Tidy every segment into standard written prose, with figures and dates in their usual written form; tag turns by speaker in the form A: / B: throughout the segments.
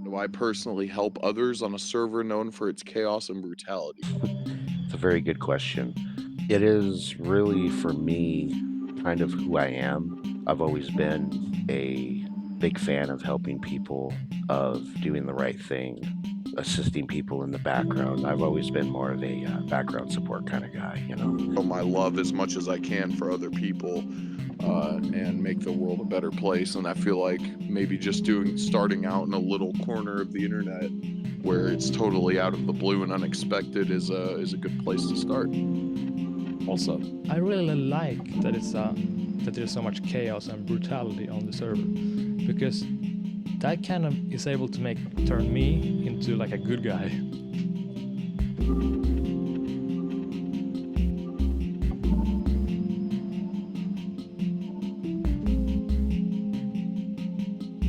A: Do I personally help others on a server known for its chaos and brutality?
B: It's a very good question. It is really, for me, kind of who I am. I've always been a big fan of helping people, of doing the right thing, assisting people in the background. I've always been more of a background support kind of guy.
A: Show my love as much as I can for other people, and make the world a better place. And I feel like maybe just starting out in a little corner of the internet where it's totally out of the blue and unexpected is a good place to start.
C: Also, I really like that there's so much chaos and brutality on the server, because that kind of is able to turn me into like a good guy.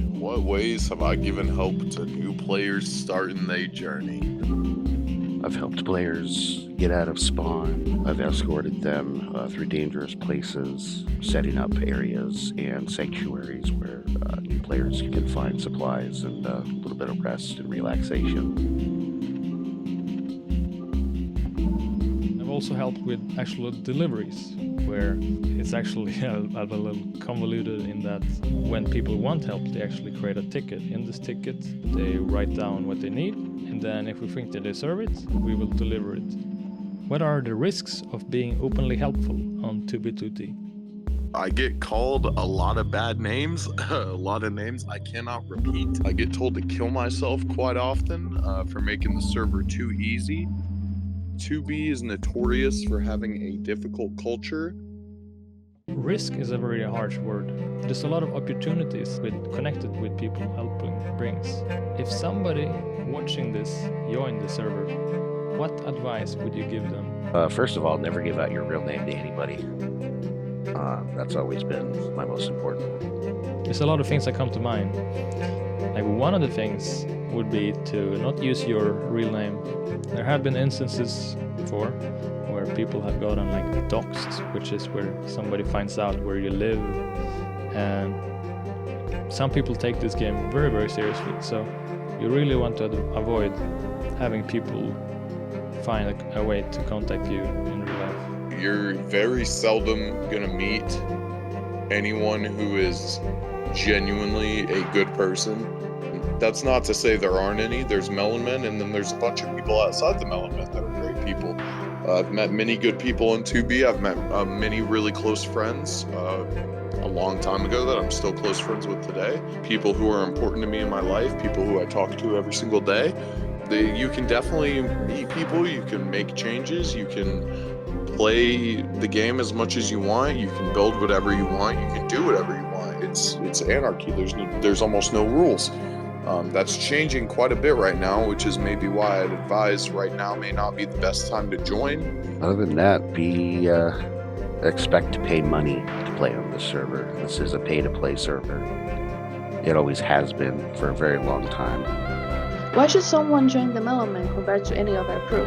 A: In what ways have I given help to new players starting their journey?
B: I've helped players get out of spawn. I've escorted them through dangerous places, setting up areas and sanctuaries where new players can find supplies and a little bit of rest and relaxation.
C: I've also helped with actual deliveries, where it's actually a little convoluted in that when people want help, they actually create a ticket. In this ticket, they write down what they need, and then if we think they deserve it, we will deliver it. What are the risks of being openly helpful on 2B2T?
A: I get called a lot of bad names, a lot of names I cannot repeat. I get told to kill myself quite often for making the server too easy. 2B is notorious for having a difficult culture.
C: Risk is a very harsh word. There's a lot of opportunities connected with people helping brings. If somebody watching this joined the server, what advice would you give them?
B: First of all, never give out your real name to anybody. That's always been my most important.
C: There's a lot of things that come to mind. Like, one of the things would be to not use your real name. There have been instances before where people have gotten like doxed, which is where somebody finds out where you live, and some people take this game very, very seriously. So you really want to avoid having people find a way to contact you in real life.
A: You're very seldom gonna meet anyone who is genuinely a good person. That's not to say there aren't any. There's Melon Men, and then there's a bunch of people outside the Melon Men that are great people. I've met many good people in 2B. I've met many really close friends a long time ago that I'm still close friends with today. People who are important to me in my life, people who I talk to every single day. You can definitely meet people, you can make changes, you can play the game as much as you want, you can build whatever you want, you can do whatever you want. It's anarchy. There's almost no rules. That's changing quite a bit right now, which is maybe why I'd advise right now may not be the best time to join.
B: Other than that, expect to pay money to play on this server. This is a pay-to-play server. It always has been for a very long time.
D: Why should someone join the Melon Men compared to any other crew?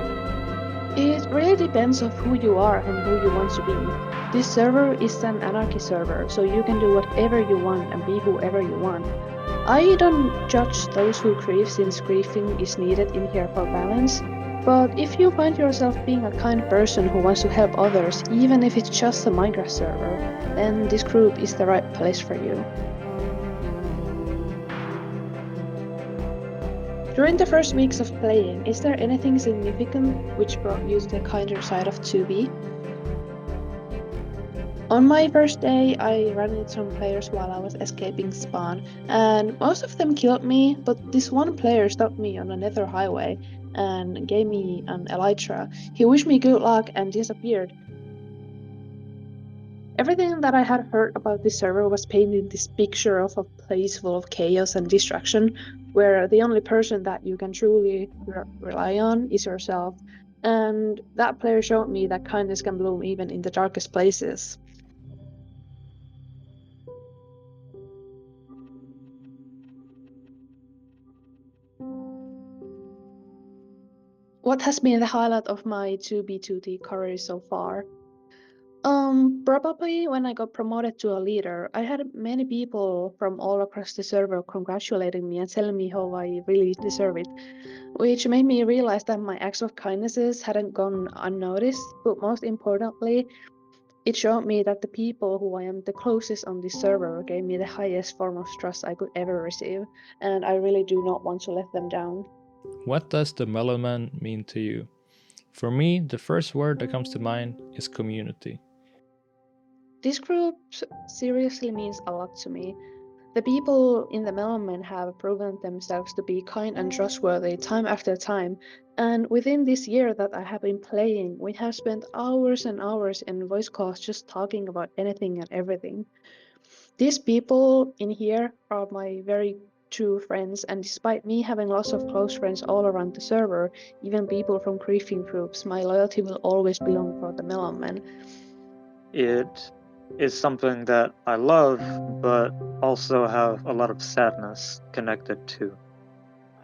D: It really depends on who you are and who you want to be. This server is an anarchy server, so you can do whatever you want and be whoever you want. I don't judge those who grieve, since grieving is needed in here for balance, but if you find yourself being a kind person who wants to help others, even if it's just a Minecraft server, then this group is the right place for you. During the first weeks of playing, is there anything significant which brought you to the kinder side of 2B? On my first day, I ran into some players while I was escaping spawn, and most of them killed me, but this one player stopped me on a nether highway and gave me an elytra. He wished me good luck and disappeared. Everything that I had heard about this server was painting this picture of a place full of chaos and destruction, where the only person that you can truly rely on is yourself. And that player showed me that kindness can bloom even in the darkest places. What has been the highlight of my 2B2T career so far? Probably when I got promoted to a leader, I had many people from all across the server congratulating me and telling me how I really deserve it, which made me realize that my acts of kindnesses hadn't gone unnoticed, but most importantly, it showed me that the people who I am the closest on this server gave me the highest form of trust I could ever receive, and I really do not want to let them down.
C: What does the Melon Men mean to you? For me, the first word that comes to mind is community.
D: This group seriously means a lot to me. The people in the Melon Men have proven themselves to be kind and trustworthy time after time, and within this year that I have been playing, we have spent hours and hours in voice calls just talking about anything and everything. These people in here are my very true friends, and despite me having lots of close friends all around the server, even people from griefing groups, my loyalty will always belong for the Melon Men.
E: It is something that I love, but also have a lot of sadness connected to.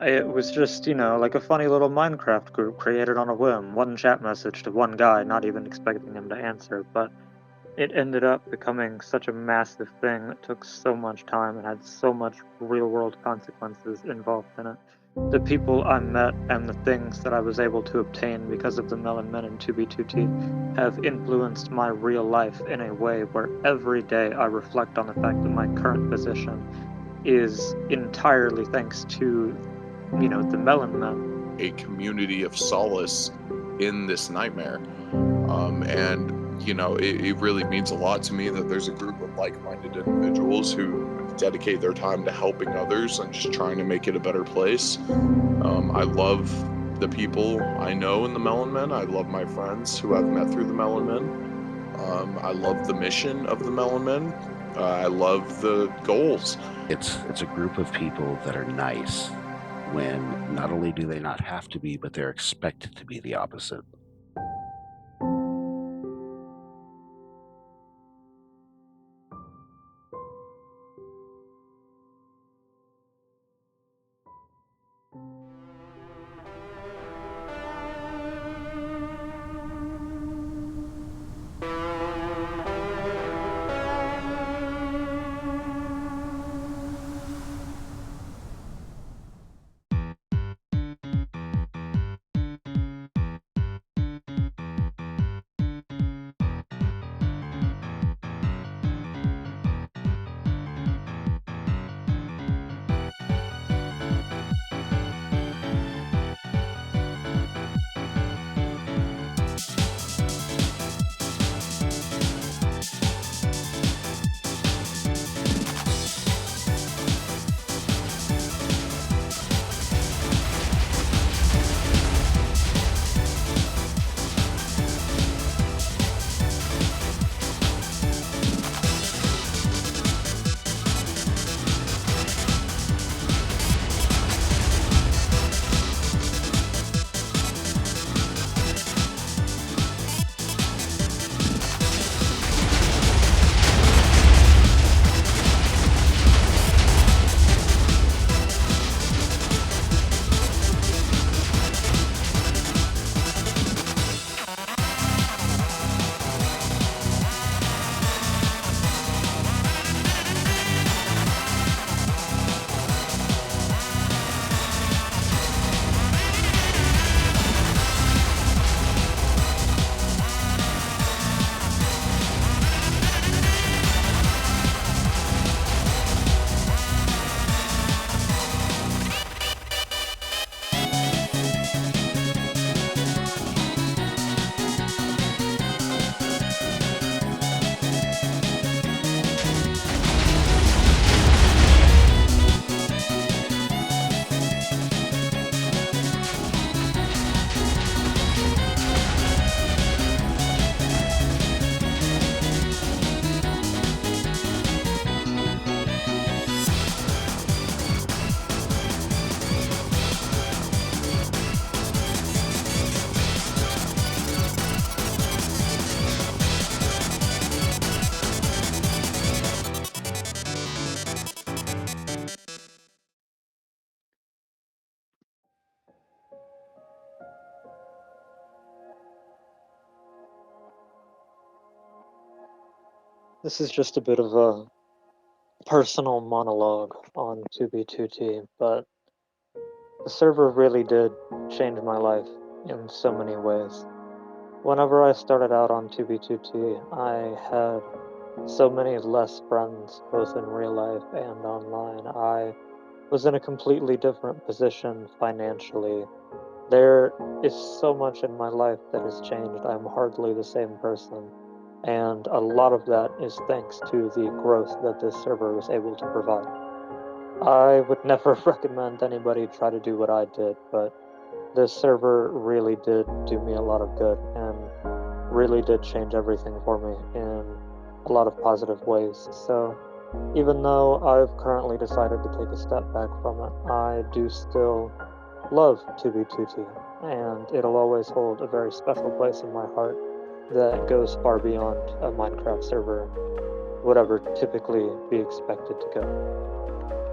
E: It was just, like a funny little Minecraft group created on a whim, one chat message to one guy, not even expecting him to answer, but it ended up becoming such a massive thing that took so much time and had so much real-world consequences involved in it. The people I met and the things that I was able to obtain because of the Melon Men and 2B2T have influenced my real life in a way where every day I reflect on the fact that my current position is entirely thanks to, the Melon Men.
A: A community of solace in this nightmare. And it really means a lot to me that there's a group of like-minded individuals who dedicate their time to helping others and just trying to make it a better place. I love the people I know in the Melon Men. I love my friends who I've met through the Melon Men. I love the mission of the Melon Men. I love the goals.
B: It's a group of people that are nice when not only do they not have to be, but they're expected to be the opposite.
E: This is just a bit of a personal monologue on 2B2T, but the server really did change my life in so many ways. Whenever I started out on 2B2T, I had so many less friends, both in real life and online. I was in a completely different position financially. There is so much in my life that has changed. I'm hardly the same person. And a lot of that is thanks to the growth that this server was able to provide. I would never recommend anybody try to do what I did, but this server really did do me a lot of good and really did change everything for me in a lot of positive ways. So even though I've currently decided to take a step back from it, I do still love 2B2T, and it'll always hold a very special place in my heart that goes far beyond a Minecraft server would ever typically be expected to go.